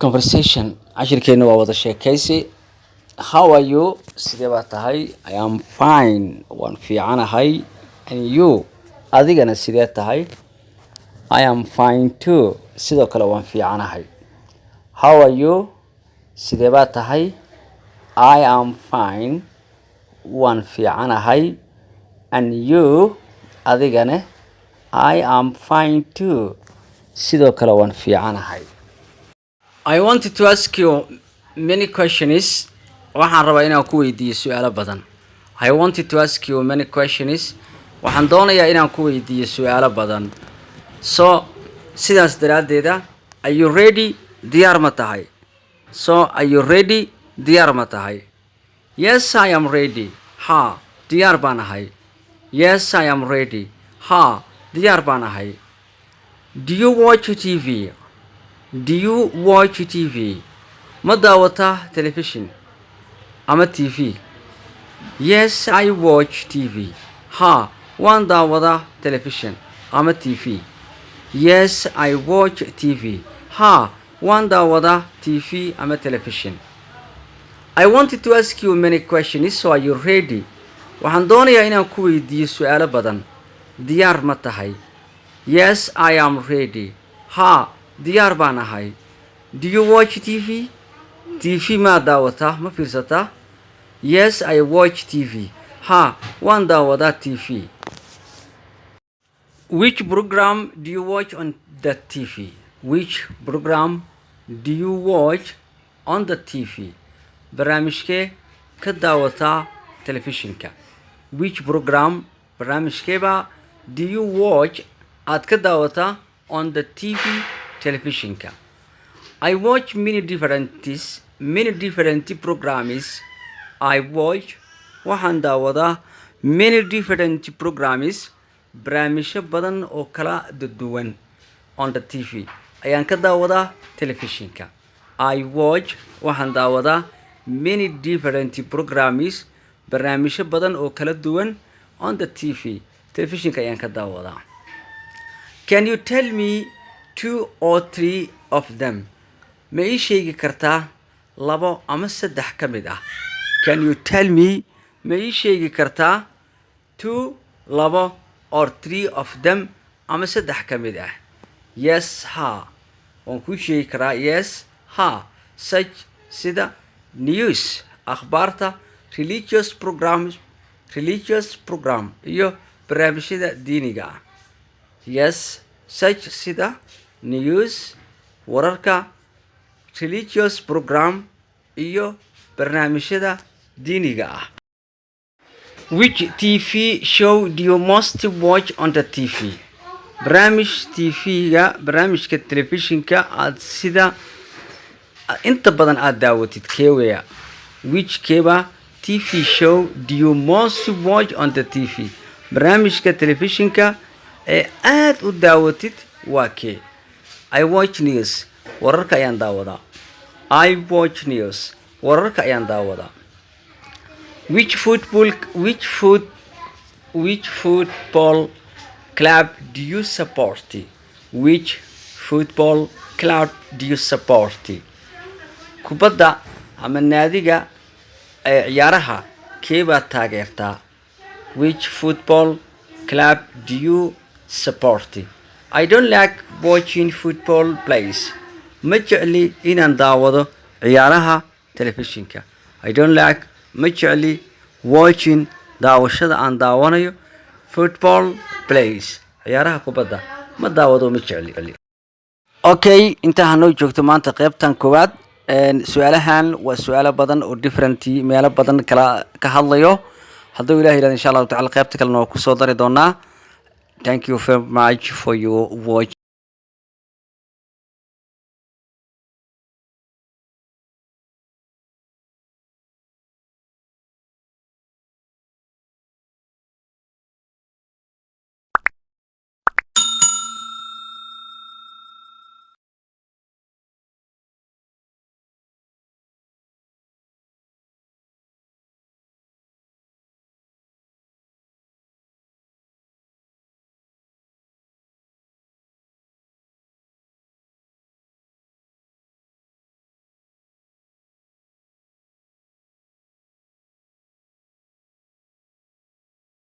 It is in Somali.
conversation cashirkeenu waa wada sheekeysi. How are you? Sidee baa tahay? I am fine. Waan fiicanahay. And you? Adigana sidee tahay? I am fine too. Sidoo kale waan fiicanahay. How are you? Sidee baa tahay? I am fine. Waan fiicanahay. And you? Adigana? I am fine too. Sidoo kale waan fiicanahay. I wanted to ask you many questions. Waxaan rabaa inaan ku weydiiyo su'aalo badan. I wanted to ask you many questions. Waxaan doonayaa inaan ku weydiiyo su'aalo badan. So, sidaas daraadeeda, are you ready? Diyaar ma tahay? So, are you ready? Diyaar ma tahay? Yes, I am ready. Ha, diyaar baan ahay. Yes, I am ready. Ha, diyaar baan ahay. Do you watch TV? Do you watch TV? Ma daawataa television ama TV? Yes, I watch TV. Ha, waan daawadaa television ama TV. Yes, I watch TV. Ha, waan daawadaa TV ama television. I wanted to ask you many questions, so are you ready? Waxaan doonayaa inaan ku weydiiyo su'aalo badan. Diyaar ma tahay? Yes, I am ready. Ha, diyaar baan ahay. Do you watch TV? TV ma daawataa? Ma fiirsataa? Yes, I watch TV. Ha, waan daawadaa TV. Which program do you watch on the TV? Which program do you watch on the TV? Barnaamijkee ka daawataa telefishinka? Which program barnaamijkeeba do you watch aad ka daawataa on the TV televisionka? I watch many different programs. I watch waxaan daawadaa many different programs barnaamijyo badan oo kala duwan on the TV ayaan ka daawadaa televisionka. I watch waxaan daawadaa many different programs barnaamijyo badan oo kala duwan on the TV televisionka ayaan ka daawadaa. Can you tell me 2 or 3 of them? Ma ii sheegi kartaa 2 ama 3 ka mid ah? Can you tell me? Ma ii sheegi kartaa 2, 2 or 3 of them ama 3 ka mid ah? Yes, ha. Waan ku sheegi karaa yes, ha. Such sida news, akhbaarta, religious program iyo barnaamijyada diiniga ah. Yes, such sida news, wararka, religious program iyo barnaamijyada diiniga ah. Which TV show do you most watch on the TV? barnaamijka telefishinka aad sida inta badan aad daawatid keeweya? Which keeba TV show do you most watch on the TV? barnaamijka telefishinka ee aad u daawatid waa kee? I watch news. wararka ayaan daawadaa. I watch news. wararka ayaan daawadaa. Which football club do you support? Which football club do you support? kubadda ama naadiga ciyaaraha keebaa taageertaa? Which football club do you support? I don't like watching football plays. Ma jecli inaan daawado ciyaaraha telefishinka. I don't like ma jecli watching daawashada aan daawanayo football plays. ciyaaraha kubadda ma daawado, ma jecli. Okay, inta hanoo joogto maanta qaybtan koowaad. su'aalahan waa su'aalo badan oo different meelo badan kala ka hadlayo. hadduu ilaahay yiraahdo insha Allah ta'ala qaybta kalena waa ku soo dari doonaa. Thank you very much for your watch.